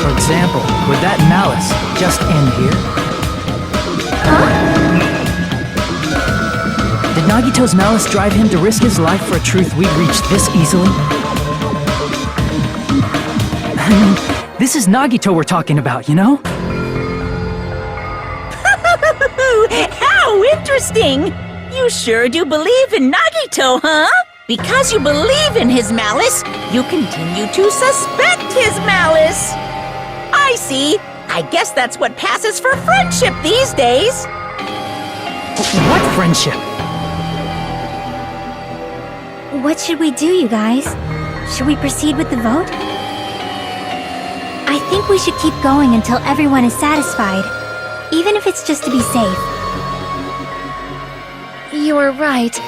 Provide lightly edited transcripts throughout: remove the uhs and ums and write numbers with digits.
For example, would that malice just end here? Huh? Did Nagito's malice drive him to risk his life for a truth we'd reach this easily? I mean, this is Nagito we're talking about, you know? How interesting! You sure do believe in Nagito, huh? Because you believe in his malice, you continue to suspect his malice. I see. I guess that's what passes for friendship these days. What friendship? What should we do, you guys? Should we proceed with the vote? I think we should keep going until everyone is satisfied, even if it's just to be safe. You're right.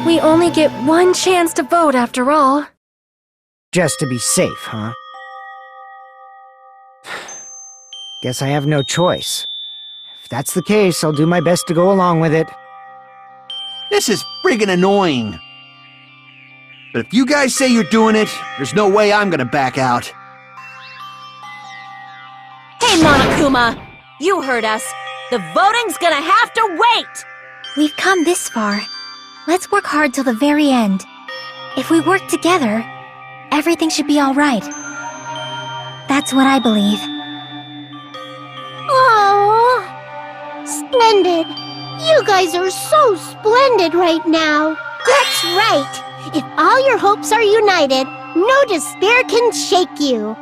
We only get one chance to vote after all. Just to be safe, huh? Guess I have no choice. If that's the case, I'll do my best to go along with it. This is friggin' annoying. But if you guys say you're doing it, there's no way I'm gonna back out. Hey, Monokuma! You heard us. The voting's gonna have to wait! We've come this far. Let's work hard till the very end. If we work together, everything should be all right. That's what I believe. Aww! Splendid! You guys are so splendid right now! That's right! If all your hopes are united, no despair can shake you!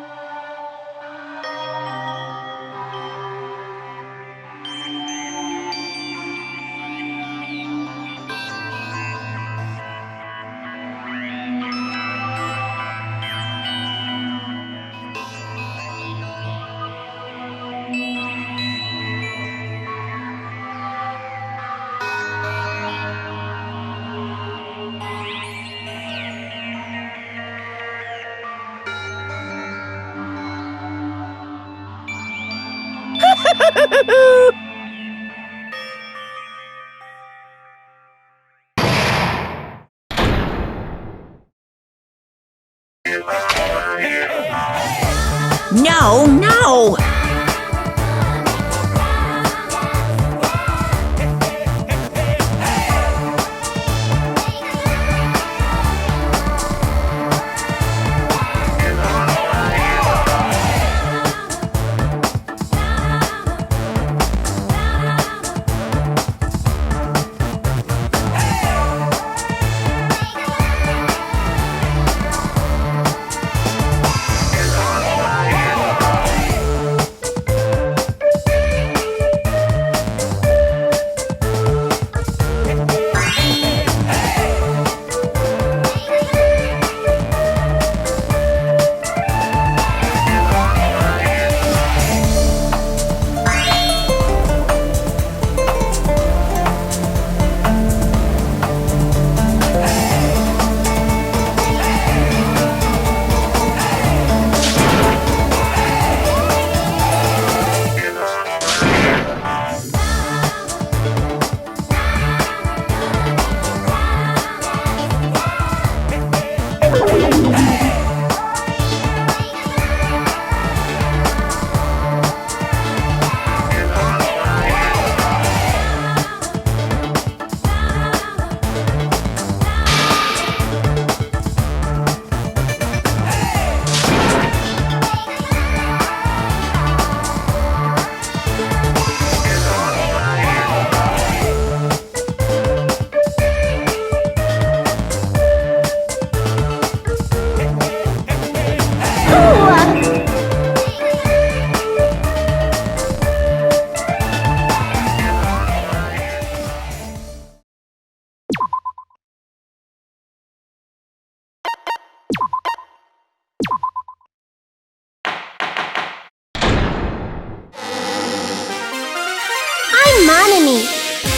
No, no!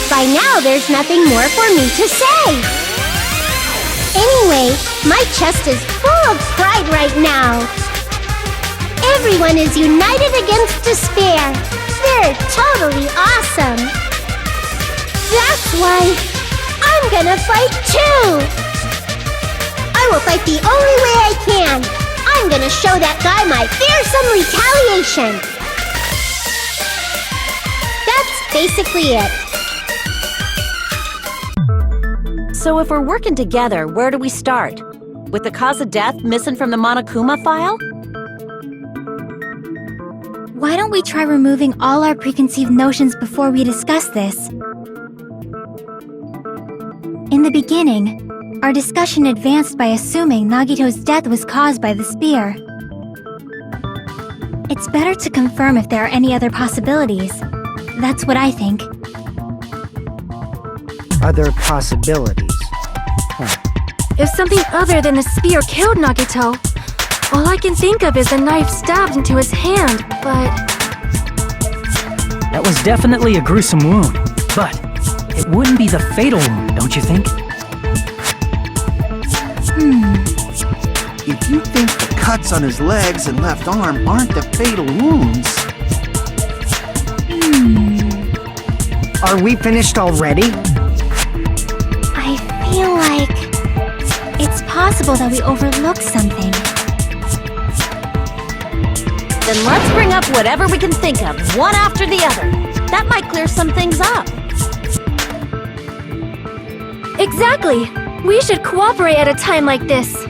By now, there's nothing more for me to say. Anyway, my chest is full of pride right now. Everyone is united against despair. They're totally awesome. That's why I'm gonna fight too. I will fight the only way I can. I I'm gonna show that guy my fearsome retaliation. That's basically it. So if we're working together, where do we start? With the cause of death missing from the Monokuma file? Why don't we try removing all our preconceived notions before we discuss this? In the beginning, our discussion advanced by assuming Nagito's death was caused by the spear. It's better to confirm if there are any other possibilities. That's what I think. Other possibilities. If something other than the spear killed Nagito, all I can think of is the knife stabbed into his hand, but... That was definitely a gruesome wound, but it wouldn't be the fatal wound, don't you think? If you think the cuts on his legs and left arm aren't the fatal wounds... Are we finished already? I feel like... it's possible that we overlooked something. Then let's bring up whatever we can think of, one after the other. That might clear some things up. Exactly! We should cooperate at a time like this.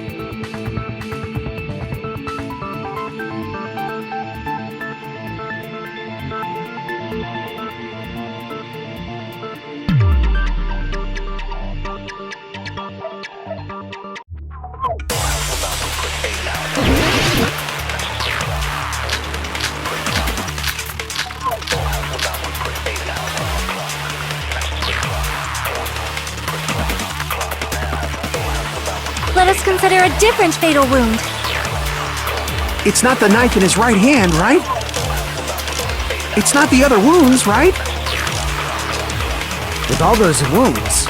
Let us consider a different fatal wound. It's not the knife in his right hand, right? It's not the other wounds, right? With all those wounds,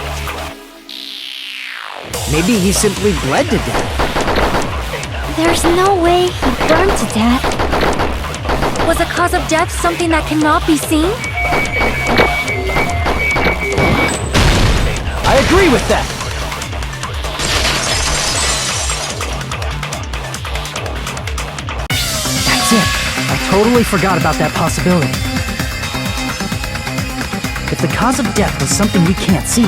maybe he simply bled to death. There's no way he burned to death. Was the cause of death something that cannot be seen? I agree with that! That's it! I totally forgot about that possibility. If the cause of death was something we can't see,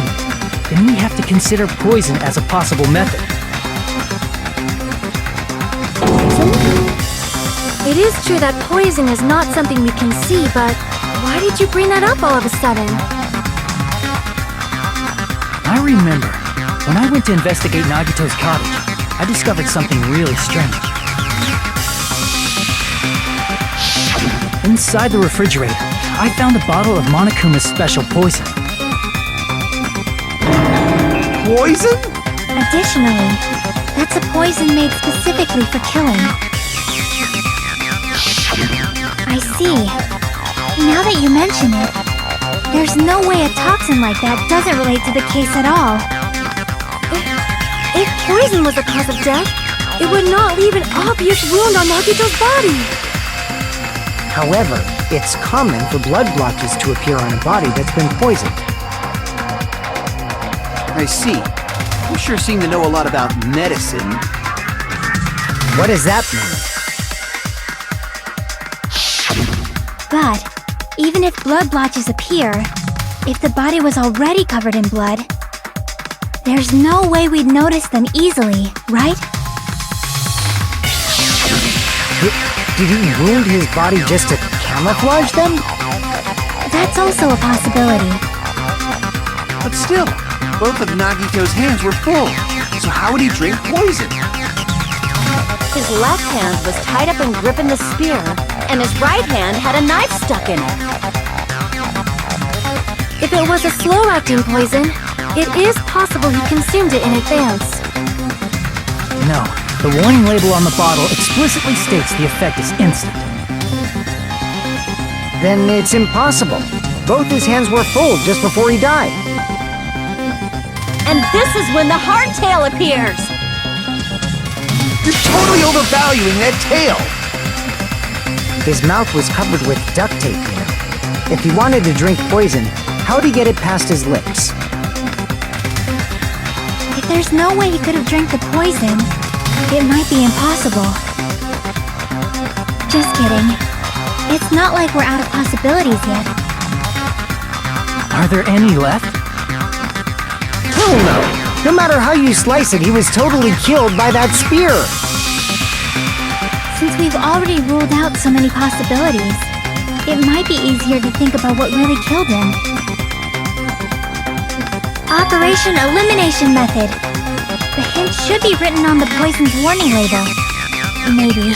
then we have to consider poison as a possible method. It is true that poison is not something we can see, but why did you bring that up all of a sudden? I remember, when I went to investigate Nagito's cottage, I discovered something really strange. Inside the refrigerator, I found a bottle of Monokuma's special poison. Poison? Additionally, that's a poison made specifically for killing. I see. Now that you mention it, there's no way a toxin like that doesn't relate to the case at all. If poison was the cause of death, it would not leave an obvious wound on Nagito's body. However, it's common for blood blotches to appear on a body that's been poisoned. I see. You sure seem to know a lot about medicine. What does that mean? But, even if blood blotches appear, if the body was already covered in blood, there's no way we'd notice them easily, right? Did he wound his body just to camouflage them? That's also a possibility. But still, both of Nagito's hands were full. So how would he drink poison? His left hand was tied up and gripping the spear, and his right hand had a knife stuck in it. If it was a slow-acting poison, it is possible he consumed it in advance. No, the warning label on the bottle explicitly states the effect is instant. Then it's impossible. Both his hands were full just before he died. And this is when the hardtail appears! You're totally overvaluing that tail! His mouth was covered with duct tape, you know. If he wanted to drink poison, how'd he get it past his lips? If there's no way he could have drank the poison, it might be impossible. Just kidding. It's not like we're out of possibilities yet. Are there any left? Hell no! No matter how you slice it, he was totally killed by that spear! Since we've already ruled out so many possibilities, it might be easier to think about what really killed him. Operation Elimination Method. The hint should be written on the poison's warning label. Maybe.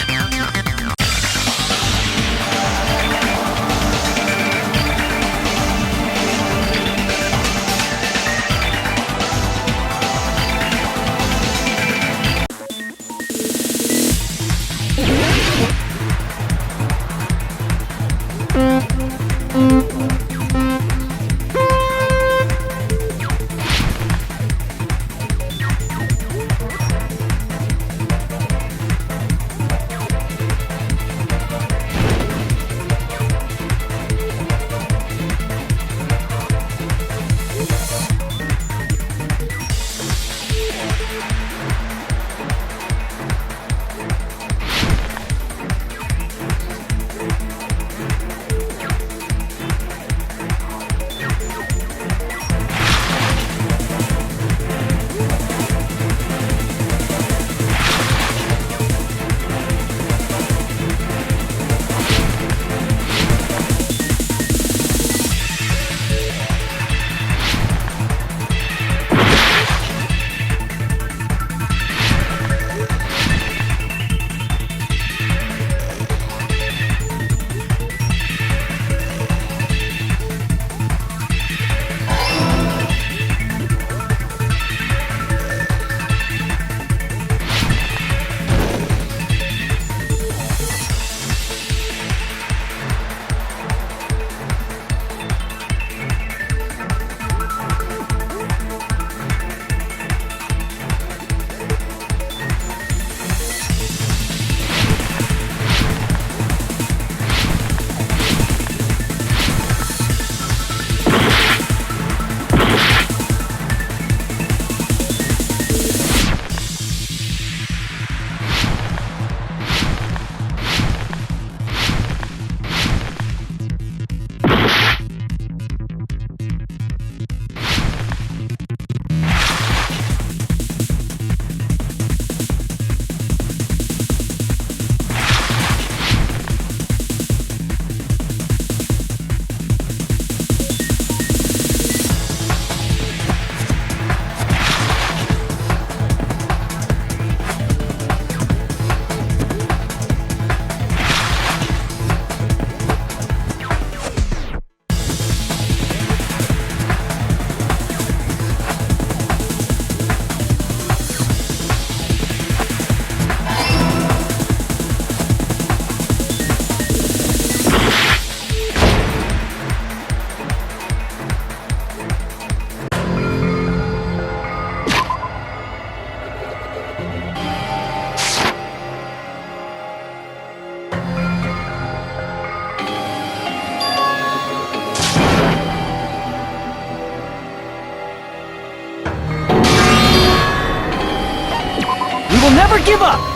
Never give up!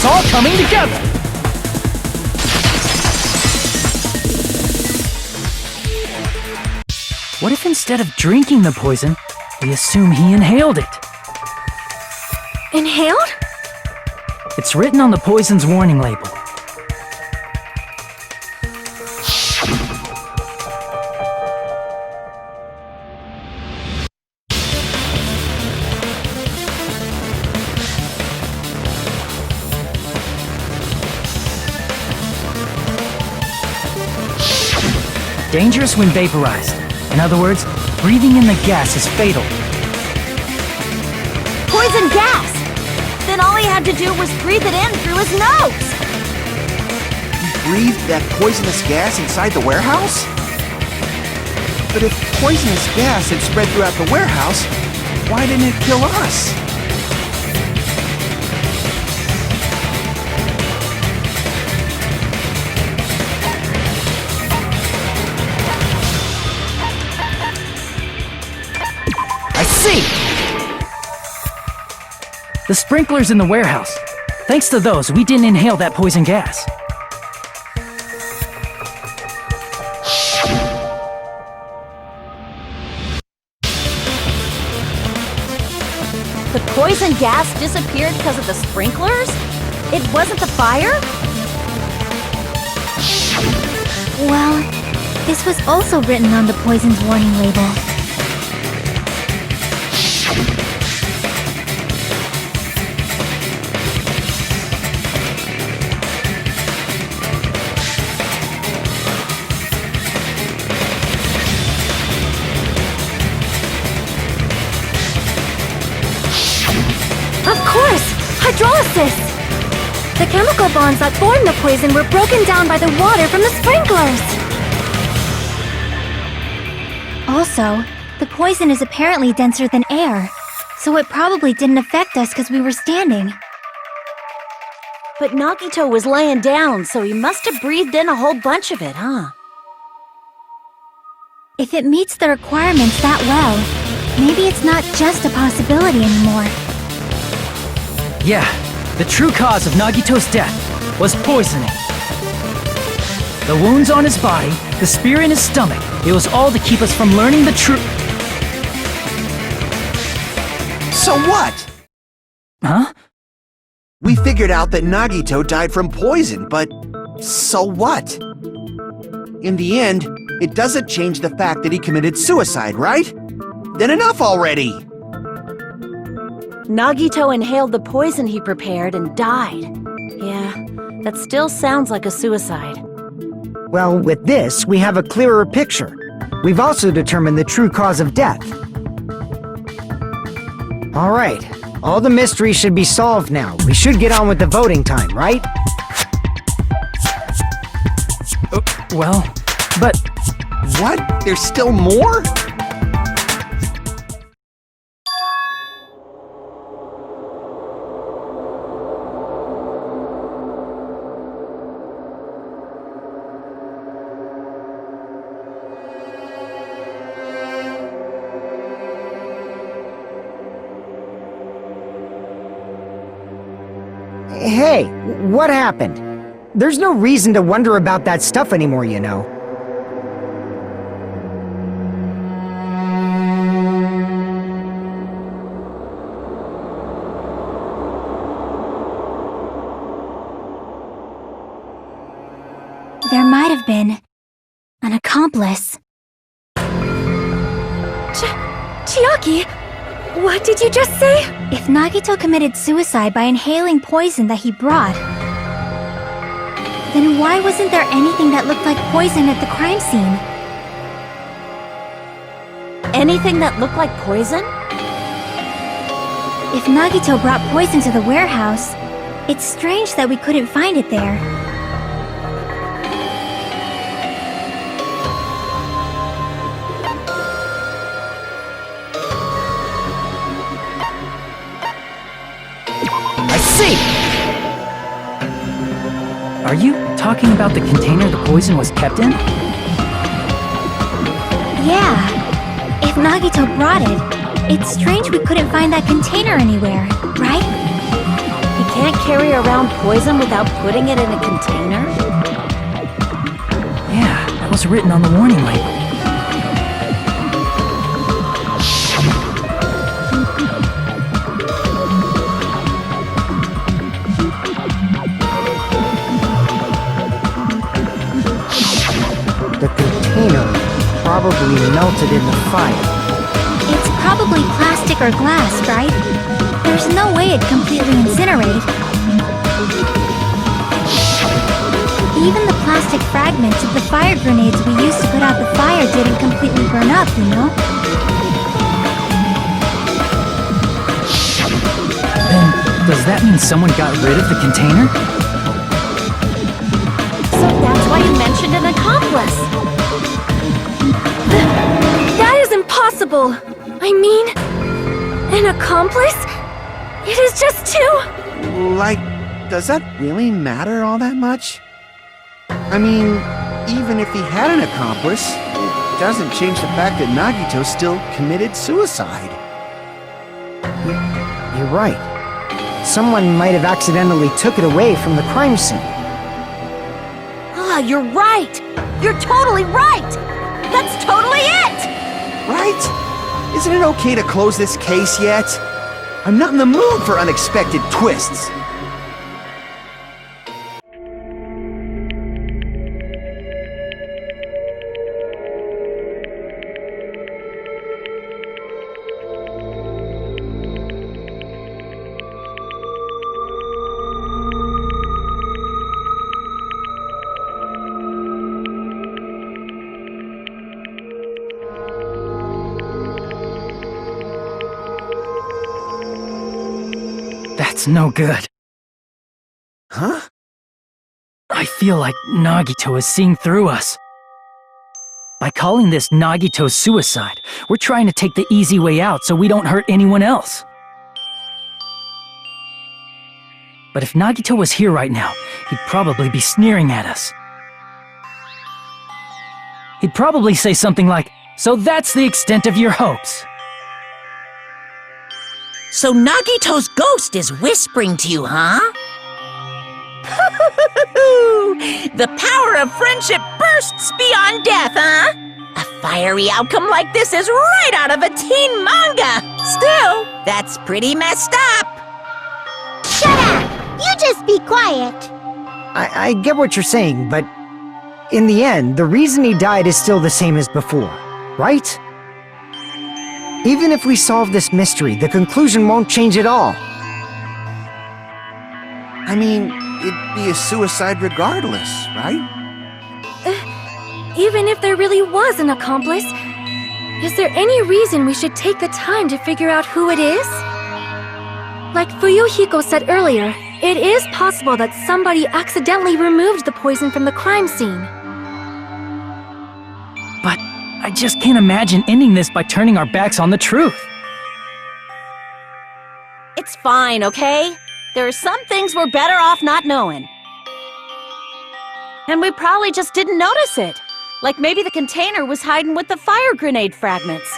it's all coming together! What if instead of drinking the poison, we assume he inhaled it? Inhaled? It's written on the poison's warning label. Dangerous when vaporized. In other words, breathing in the gas is fatal. Poison gas! Then all he had to do was breathe it in through his nose! He breathed that poisonous gas inside the warehouse? But if poisonous gas had spread throughout the warehouse, why didn't it kill us? I see! The sprinklers in the warehouse. Thanks to those, we didn't inhale that poison gas. The poison gas disappeared because of the sprinklers? It wasn't the fire? Well, this was also written on the poison's warning label. Of course! Hydrolysis! The chemical bonds that formed the poison were broken down by the water from the sprinklers! Also, the poison is apparently denser than air, so it probably didn't affect us because we were standing. But Nagito was laying down, so he must have breathed in a whole bunch of it, huh? If it meets the requirements that well, maybe it's not just a possibility anymore. Yeah, the true cause of Nagito's death was poisoning. The wounds on his body, the spear in his stomach, it was all to keep us from learning the truth. So what? Huh? We figured out that Nagito died from poison, but so what? In the end, it doesn't change the fact that he committed suicide, right? Then enough already! Nagito inhaled the poison he prepared and died. Yeah, that still sounds like a suicide. Well, with this, we have a clearer picture. We've also determined the true cause of death. All right, all the mysteries should be solved now. We should get on with the voting time, right? Well, but What? There's still more? Hey, what happened? There's no reason to wonder about that stuff anymore, you know. There might have been an accomplice. Chiaki! What did you just say? If Nagito committed suicide by inhaling poison that he brought, then why wasn't there anything that looked like poison at the crime scene? Anything that looked like poison? If Nagito brought poison to the warehouse, it's strange that we couldn't find it there. I see! Are you talking about the container the poison was kept in? Yeah. If Nagito brought it, it's strange we couldn't find that container anywhere, right? He can't carry around poison without putting it in a container? Yeah, that was written on the warning label. The container probably melted in the fire. It's probably plastic or glass, right? There's no way it'd completely incinerate. Even the plastic fragments of the fire grenades we used to put out the fire didn't completely burn up, you know? Then, does that mean someone got rid of the container? So that's why you mentioned an accomplice. That is impossible! I mean, an accomplice? It is just too... Like, does that really matter all that much? I mean, even if he had an accomplice, it doesn't change the fact that Nagito still committed suicide. You're right. Someone might have accidentally took it away from the crime scene. Ah, you're right! You're totally right! That's totally it! Right? Isn't it okay to close this case yet? I'm not in the mood for unexpected twists. That's no good. Huh? I feel like Nagito is seeing through us. By calling this Nagito's suicide, we're trying to take the easy way out so we don't hurt anyone else. But if Nagito was here right now, he'd probably be sneering at us. He'd probably say something like, "So that's the extent of your hopes." So Nagito's ghost is whispering to you, huh? The power of friendship bursts beyond death, huh? A fiery outcome like this is right out of a teen manga! Still, that's pretty messed up! Shut up! You just be quiet. I get what you're saying, but in the end, the reason he died is still the same as before, right? Even if we solve this mystery, the conclusion won't change at all. I mean, it'd be a suicide regardless, right? Even if there really was an accomplice, is there any reason we should take the time to figure out who it is? Like Fuyuhiko said earlier, it is possible that somebody accidentally removed the poison from the crime scene. But I just can't imagine ending this by turning our backs on the truth. It's fine, okay? There are some things we're better off not knowing. And we probably just didn't notice it. Like maybe the container was hiding with the fire grenade fragments.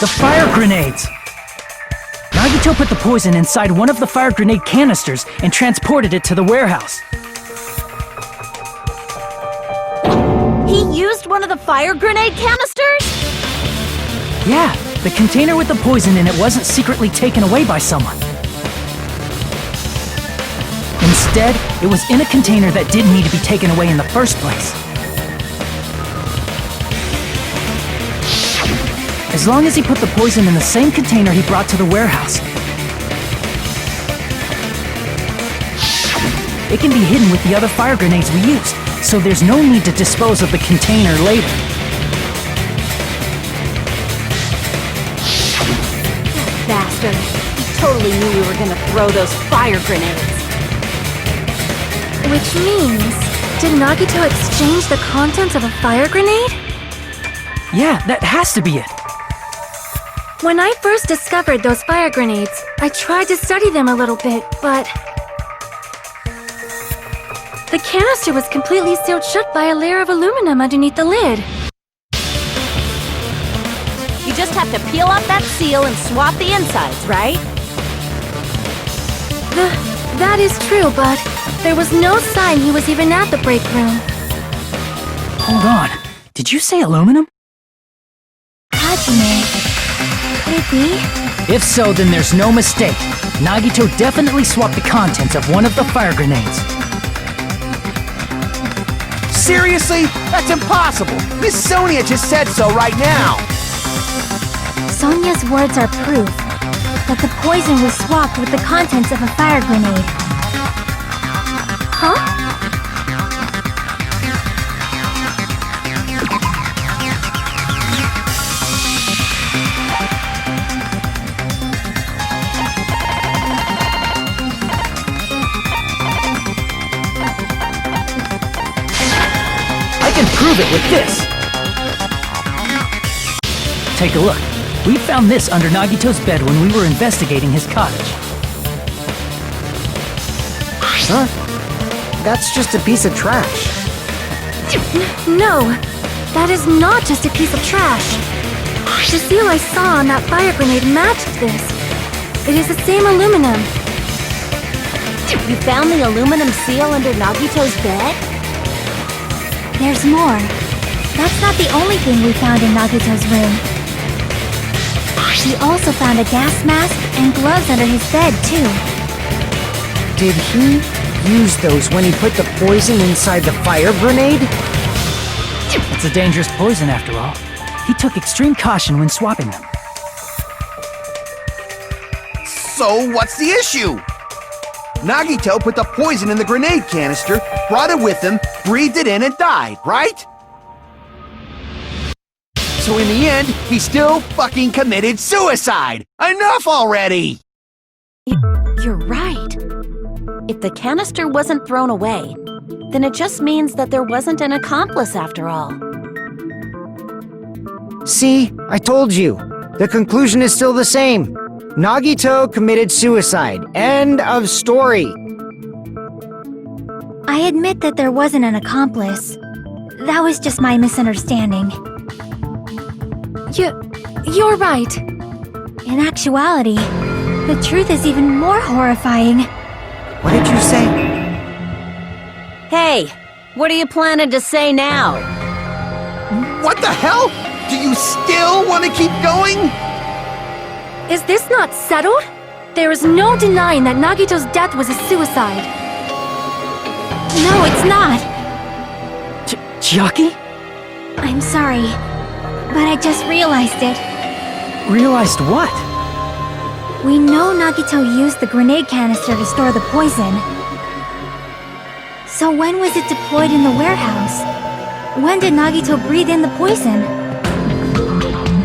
The fire grenades! Nagito put the poison inside one of the fire grenade canisters and transported it to the warehouse. He used one of the fire grenade canisters? Yeah, the container with the poison in it wasn't secretly taken away by someone. Instead, it was in a container that didn't need to be taken away in the first place. As long as he put the poison in the same container he brought to the warehouse, it can be hidden with the other fire grenades we used, so there's no need to dispose of the container later. Bastard. He totally knew we were gonna throw those fire grenades. Which means, did Nagito exchange the contents of a fire grenade? Yeah, that has to be it. When I first discovered those fire grenades, I tried to study them a little bit, but the canister was completely sealed shut by a layer of aluminum underneath the lid. You just have to peel off that seal and swap the insides, right? That is true, but there was no sign he was even at the break room. Hold on. Did you say aluminum? Hajime. Could it be? If so, then there's no mistake. Nagito definitely swapped the contents of one of the fire grenades. Seriously? That's impossible! Miss Sonia just said so right now! Sonia's words are proof that the poison was swapped with the contents of a fire grenade. Huh? I can prove it with this! Take a look. We found this under Nagito's bed when we were investigating his cottage. Huh? That's just a piece of trash. No, that is not just a piece of trash. The seal I saw on that fire grenade matched this. It is the same aluminum. You found the aluminum seal under Nagito's bed? There's more. That's not the only thing we found in Nagito's room. We also found a gas mask and gloves under his bed, too. Did he use those when he put the poison inside the fire grenade? It's a dangerous poison after all. He took extreme caution when swapping them. So what's the issue? Nagito put the poison in the grenade canister, brought it with him, breathed it in and died, right? So in the end, he still fucking committed suicide! Enough already! You're right. If the canister wasn't thrown away, then it just means that there wasn't an accomplice after all. See, I told you. The conclusion is still the same. Nagito committed suicide. End of story. I admit that there wasn't an accomplice. That was just my misunderstanding. You're right. In actuality, the truth is even more horrifying. What did you say? Hey, what are you planning to say now? What the hell? Do you still want to keep going? Is this not settled? There is no denying that Nagito's death was a suicide. No, it's not. Chiaki? I'm sorry, but I just realized it. Realized what? We know Nagito used the grenade canister to store the poison. So when was it deployed in the warehouse? When did Nagito breathe in the poison?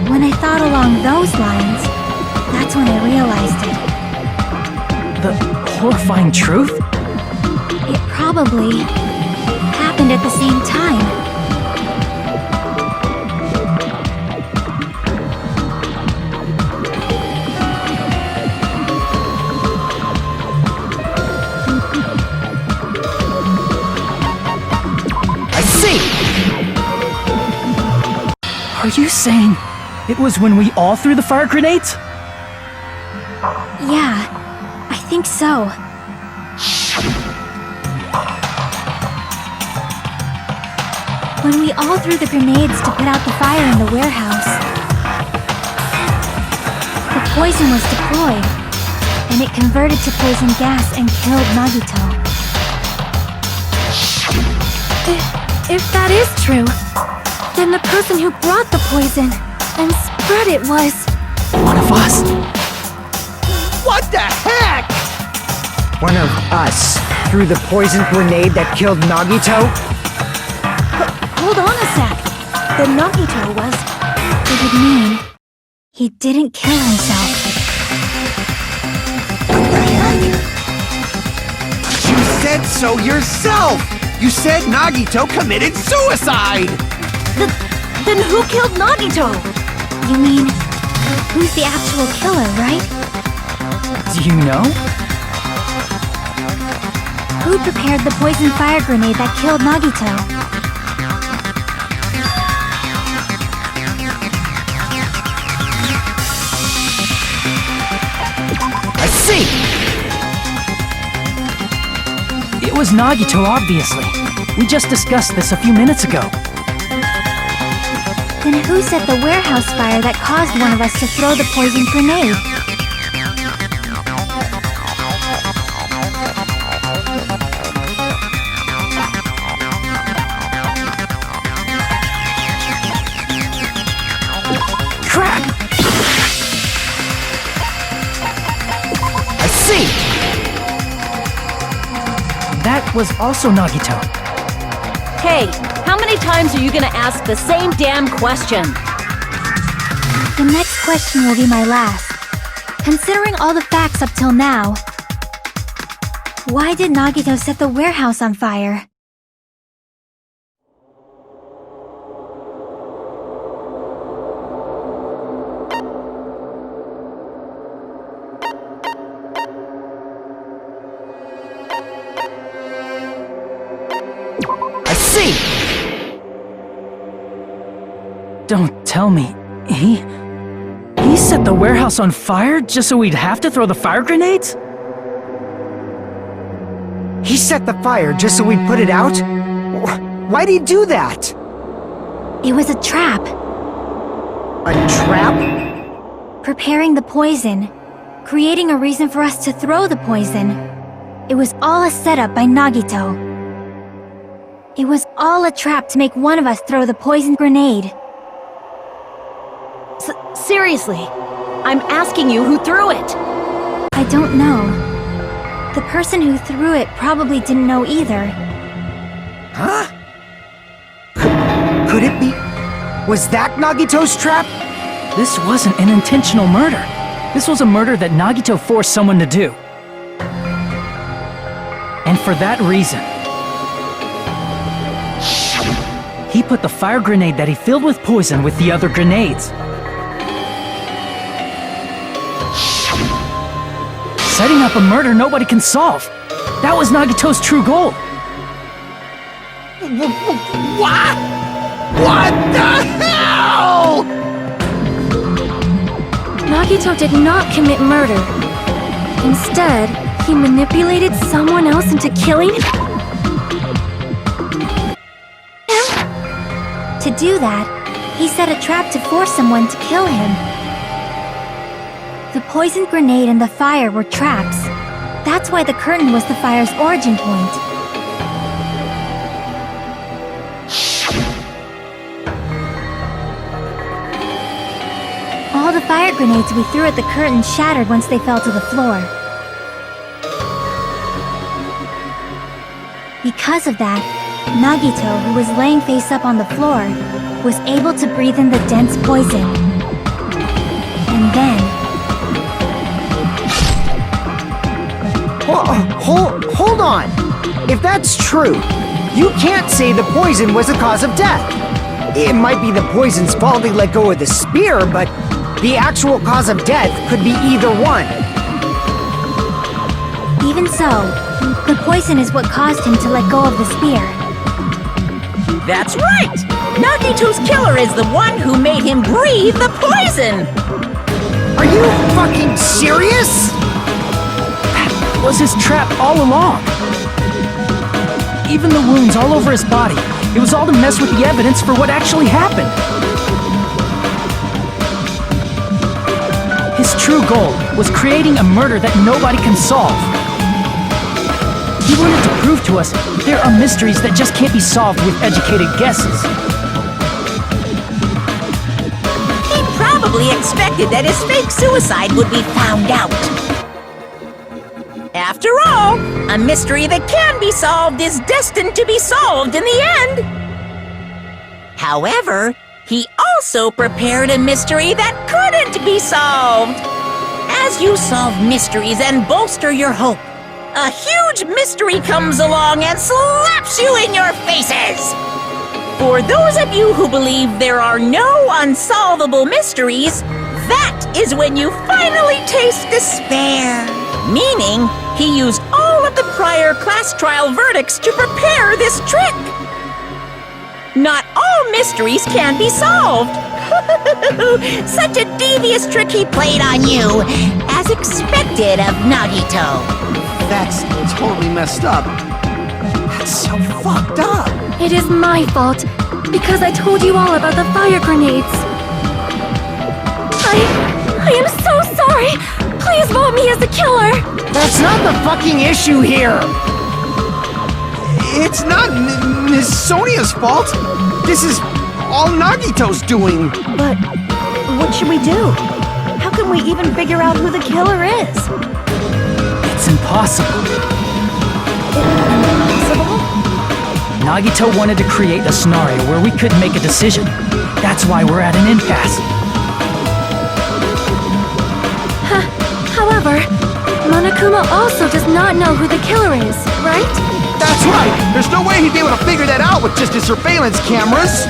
When I thought along those lines, that's when I realized it. The horrifying truth? It probably happened at the same time. I see! Are you saying It was when we all threw the fire grenades? Yeah, I think so. When we all threw the grenades to put out the fire in the warehouse, the poison was deployed, and it converted to poison gas and killed Nagito. If that is true, then the person who brought the poison and spread it was... One of us. What the heck? One of us threw the poison grenade that killed Nagito? Hold on a sec. The Nagito was... It would mean he didn't kill himself. What the heck? You said so yourself! You said Nagito committed suicide! Then who killed Nagito? You mean, who's the actual killer, right? Do you know? Who prepared the poison fire grenade that killed Nagito? I see! It was Nagito, obviously. We just discussed this a few minutes ago. Then who set the warehouse fire that caused one of us to throw the poison grenade? Crap! I see! That was also Nagito. Hey, how many times are you gonna ask the same damn question? The next question will be my last. Considering all the facts up till now, why did Nagito set the warehouse on fire? I see! Don't tell me. He set the warehouse on fire just so we'd have to throw the fire grenades? He set the fire just so we'd put it out? Why'd he do that? It was a trap. A trap? Preparing the poison, creating a reason for us to throw the poison. It was all a setup by Nagito. It was all a trap to make one of us throw the poison grenade. Seriously, I'm asking you who threw it. I don't know. The person who threw it probably didn't know either. Huh? Could it be? Was that Nagito's trap? This wasn't an intentional murder. This was a murder that Nagito forced someone to do. And for that reason, he put the fire grenade that he filled with poison with the other grenades. Setting up a murder nobody can solve. That was Nagito's true goal. What? What the hell? Nagito did not commit murder. Instead, he manipulated someone else into killing him. To do that, he set a trap to force someone to kill him. The poison grenade and the fire were traps. That's why the curtain was the fire's origin point. All the fire grenades we threw at the curtain shattered once they fell to the floor. Because of that, Nagito, who was laying face up on the floor, was able to breathe in the dense poison. And then... Hold on! If that's true, you can't say the poison was the cause of death. It might be the poison's fault they let go of the spear, but the actual cause of death could be either one. Even so, the poison is what caused him to let go of the spear. That's right! Nagito's killer is the one who made him breathe the poison! Are you fucking serious? That was his trap all along. Even the wounds all over his body, it was all to mess with the evidence for what actually happened. His true goal was creating a murder that nobody can solve. He wanted to prove to us there are mysteries that just can't be solved with educated guesses. He probably expected that his fake suicide would be found out. After all, a mystery that can be solved is destined to be solved in the end. However, he also prepared a mystery that couldn't be solved. As you solve mysteries and bolster your hope, a huge mystery comes along and slaps you in your faces! For those of you who believe there are no unsolvable mysteries, that is when you finally taste despair. Meaning, he used all of the prior class trial verdicts to prepare this trick. Not all mysteries can be solved. Such a devious trick he played on you, as expected of Nagito. That's totally messed up. That's so fucked up. It is my fault, because I told you all about the fire grenades. I am so sorry! Please vote me as the killer! That's not the fucking issue here! It's not Miss Sonia's fault. This is all Nagito's doing. But what should we do? How can we even figure out who the killer is? It's impossible. Impossible? Nagito wanted to create a scenario where we couldn't make a decision. That's why we're at an impasse. However, Monokuma also does not know who the killer is, right? That's right. There's no way he'd be able to figure that out with just his surveillance cameras.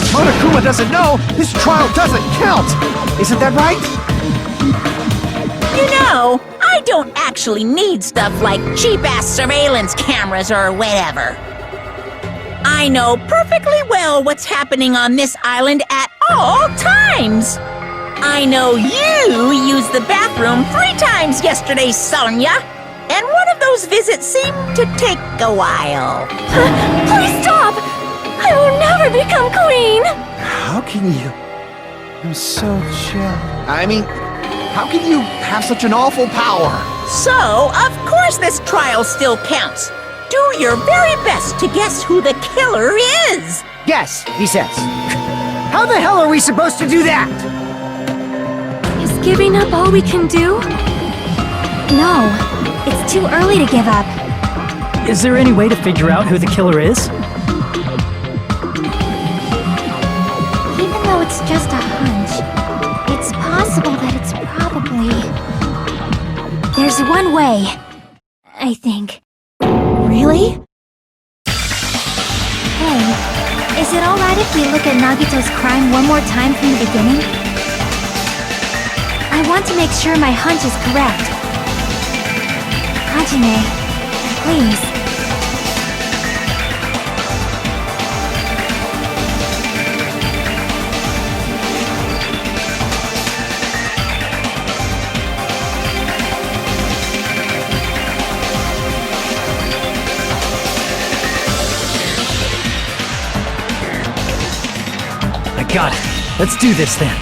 If Monokuma doesn't know, his trial doesn't count. Isn't that right? You know, I don't actually need stuff like cheap-ass surveillance cameras or whatever. I know perfectly well what's happening on this island at all times. I know you used the bathroom 3 times yesterday, Sonia. And one of those visits seemed to take a while. Please stop! I will never become queen! How can you? I'm so chill. I mean, how can you have such an awful power? So, of course this trial still counts. Do your very best to guess who the killer is. Yes, he says. How the hell are we supposed to do that? Is giving up all we can do? No, it's too early to give up. Is there any way to figure out who the killer is? Even though it's just a hunch, it's possible that it's probably... There's one way, I think. Really? Hey, is it alright if we look at Nagito's crime one more time from the beginning? I want to make sure my hunch is correct. Hajime, please. I got it. Let's do this then.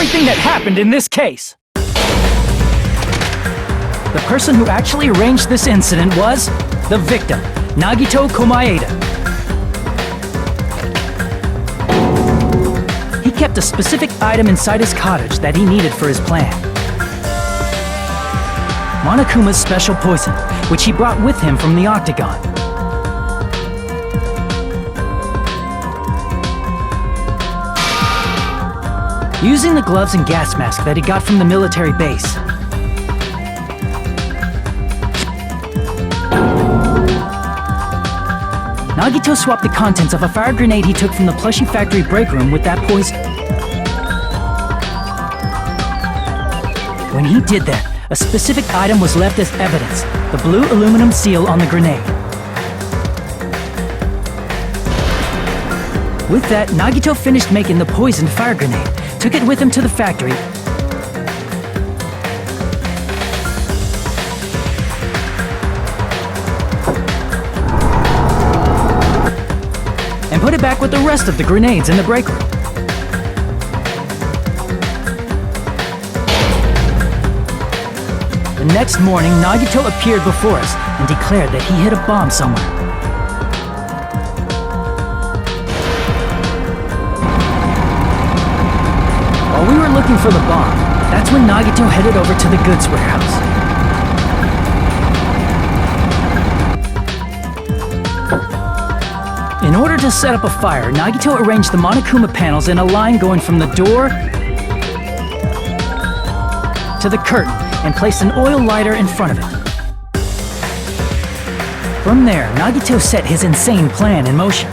everything that happened in this case. The person who actually arranged this incident was the victim, Nagito Komaeda. He kept a specific item inside his cottage that he needed for his plan. Monokuma's special poison, which he brought with him from the Octagon. Using the gloves and gas mask that he got from the military base, Nagito swapped the contents of a fire grenade he took from the plushie factory break room with that poison. When he did that, a specific item was left as evidence, the blue aluminum seal on the grenade. With that, Nagito finished making the poisoned fire grenade, took it with him to the factory, and put it back with the rest of the grenades in the break room. The next morning, Nagito appeared before us and declared that he hid a bomb somewhere. While we were looking for the bomb, that's when Nagito headed over to the goods warehouse. In order to set up a fire, Nagito arranged the Monokuma panels in a line going from the door to the curtain and placed an oil lighter in front of it. From there, Nagito set his insane plan in motion.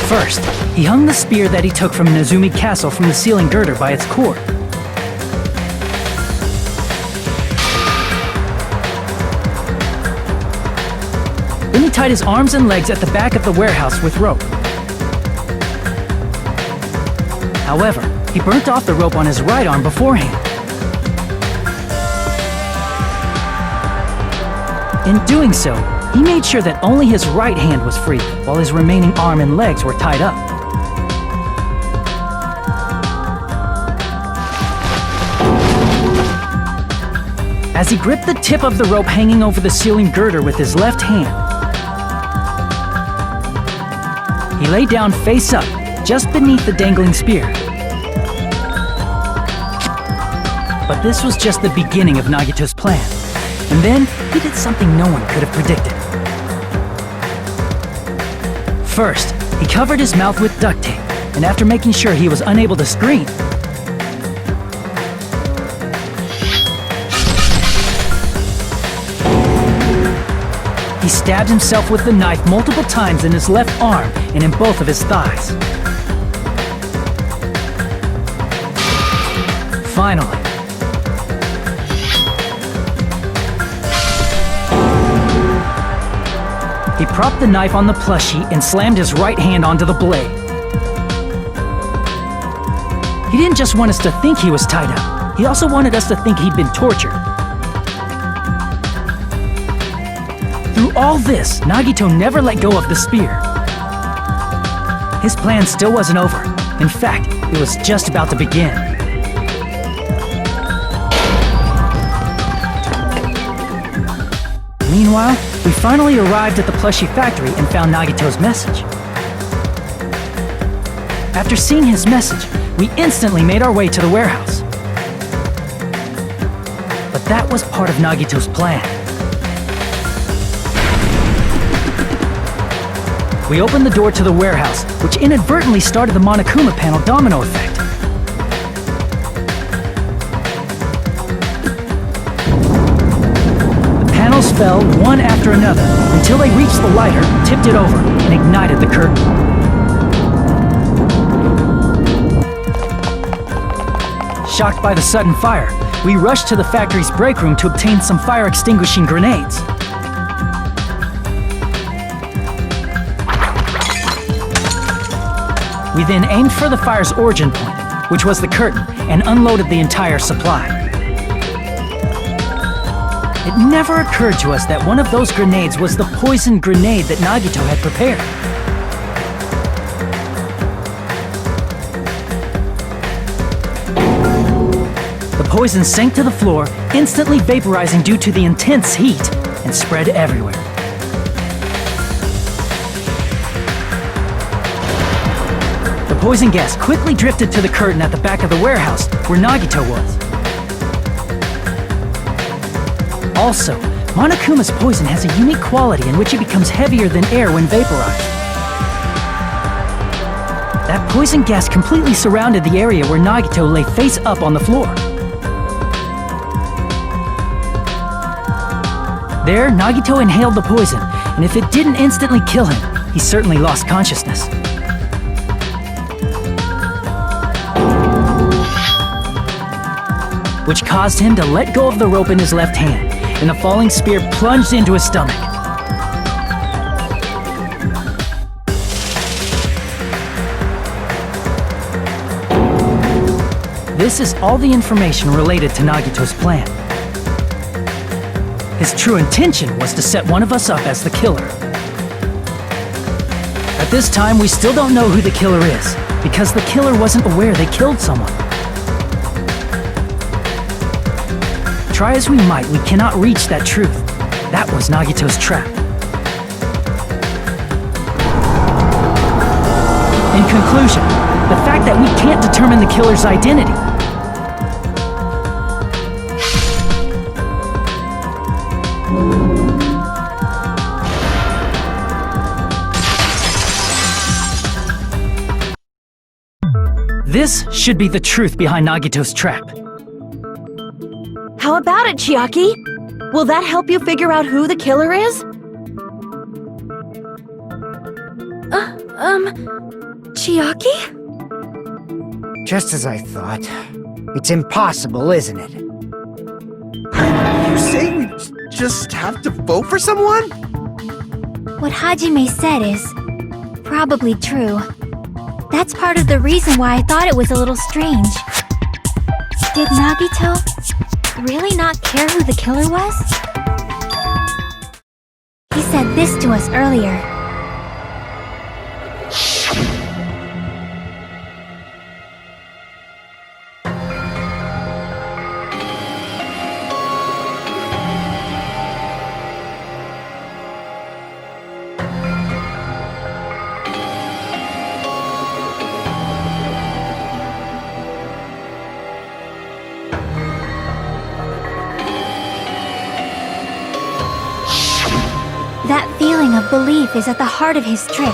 First, he hung the spear that he took from Nezumi Castle from the ceiling girder by its cord. Then he tied his arms and legs at the back of the warehouse with rope. However, he burnt off the rope on his right arm beforehand. In doing so, he made sure that only his right hand was free, while his remaining arm and legs were tied up. As he gripped the tip of the rope hanging over the ceiling girder with his left hand, he lay down face up, just beneath the dangling spear. But this was just the beginning of Nagito's plan. And then, he did something no one could have predicted. First, he covered his mouth with duct tape, and after making sure he was unable to scream, he stabbed himself with the knife multiple times in his left arm and in both of his thighs. Finally, he propped the knife on the plushie and slammed his right hand onto the blade. He didn't just want us to think he was tied up, he also wanted us to think he'd been tortured. Through all this, Nagito never let go of the spear. His plan still wasn't over. In fact, it was just about to begin. Meanwhile, we finally arrived at the plushie factory and found Nagito's message. After seeing his message, we instantly made our way to the warehouse. But that was part of Nagito's plan. We opened the door to the warehouse, which inadvertently started the Monokuma panel domino effect. The panels fell one after another until they reached the lighter, tipped it over, and ignited the curtain. Shocked by the sudden fire, we rushed to the factory's break room to obtain some fire-extinguishing grenades. We then aimed for the fire's origin point, which was the curtain, and unloaded the entire supply. It never occurred to us that one of those grenades was the poisoned grenade that Nagito had prepared. The poison sank to the floor, instantly vaporizing due to the intense heat, and spread everywhere. The poison gas quickly drifted to the curtain at the back of the warehouse, where Nagito was. Also, Monokuma's poison has a unique quality in which it becomes heavier than air when vaporized. That poison gas completely surrounded the area where Nagito lay face up on the floor. There, Nagito inhaled the poison, and if it didn't instantly kill him, he certainly lost consciousness. Which caused him to let go of the rope in his left hand, and the falling spear plunged into his stomach. This is all the information related to Nagito's plan. His true intention was to set one of us up as the killer. At this time, we still don't know who the killer is, because the killer wasn't aware they killed someone. Try as we might, we cannot reach that truth. That was Nagito's trap. In conclusion, the fact that we can't determine the killer's identity. This should be the truth behind Nagito's trap. How about it, Chiaki? Will that help you figure out who the killer is? Chiaki? Just as I thought. It's impossible, isn't it? You say we just have to vote for someone? What Hajime said is probably true. That's part of the reason why I thought it was a little strange. Did Nagito really not care who the killer was? He said this to us earlier. That feeling of belief is at the heart of his trick.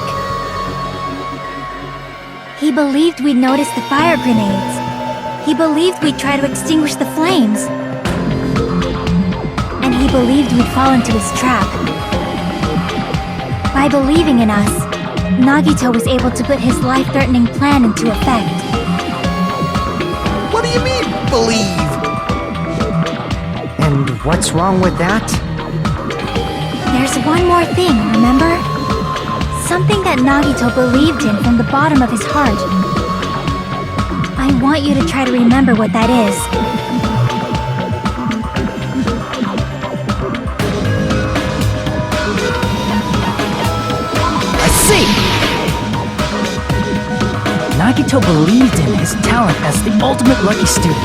He believed we'd notice the fire grenades. He believed we'd try to extinguish the flames. And he believed we'd fall into his trap. By believing in us, Nagito was able to put his life-threatening plan into effect. What do you mean, believe? And what's wrong with that? There's one more thing, remember? Something that Nagito believed in from the bottom of his heart. I want you to try to remember what that is. I see! Nagito believed in his talent as the ultimate lucky student.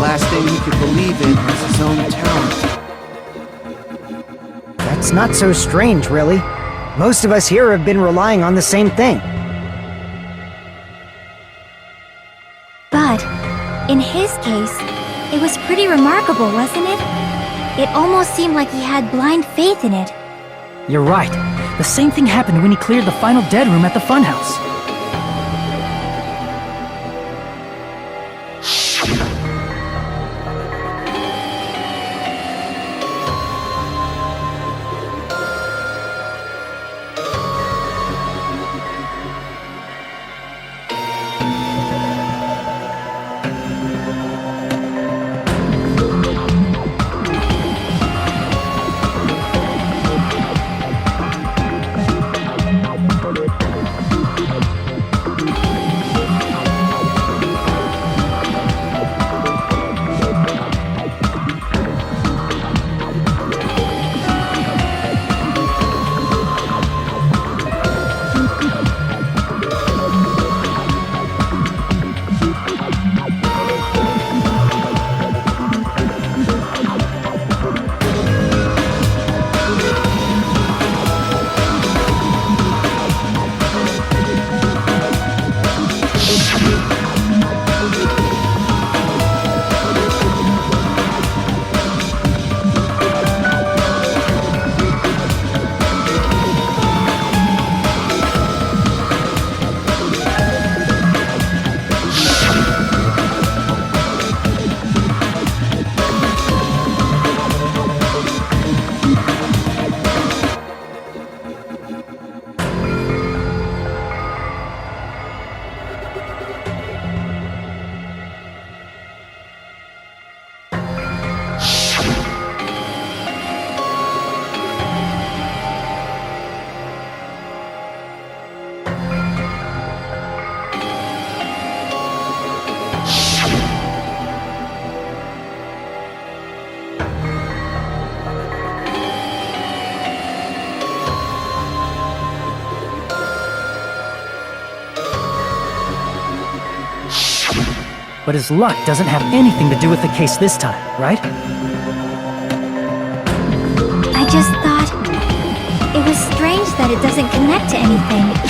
Last thing he could believe in was his own talent. That's not so strange, really. Most of us here have been relying on the same thing. But, in his case, it was pretty remarkable, wasn't it? It almost seemed like he had blind faith in it. You're right. The same thing happened when he cleared the final dead room at the funhouse. But his luck doesn't have anything to do with the case this time, right? I just thought it was strange that it doesn't connect to anything.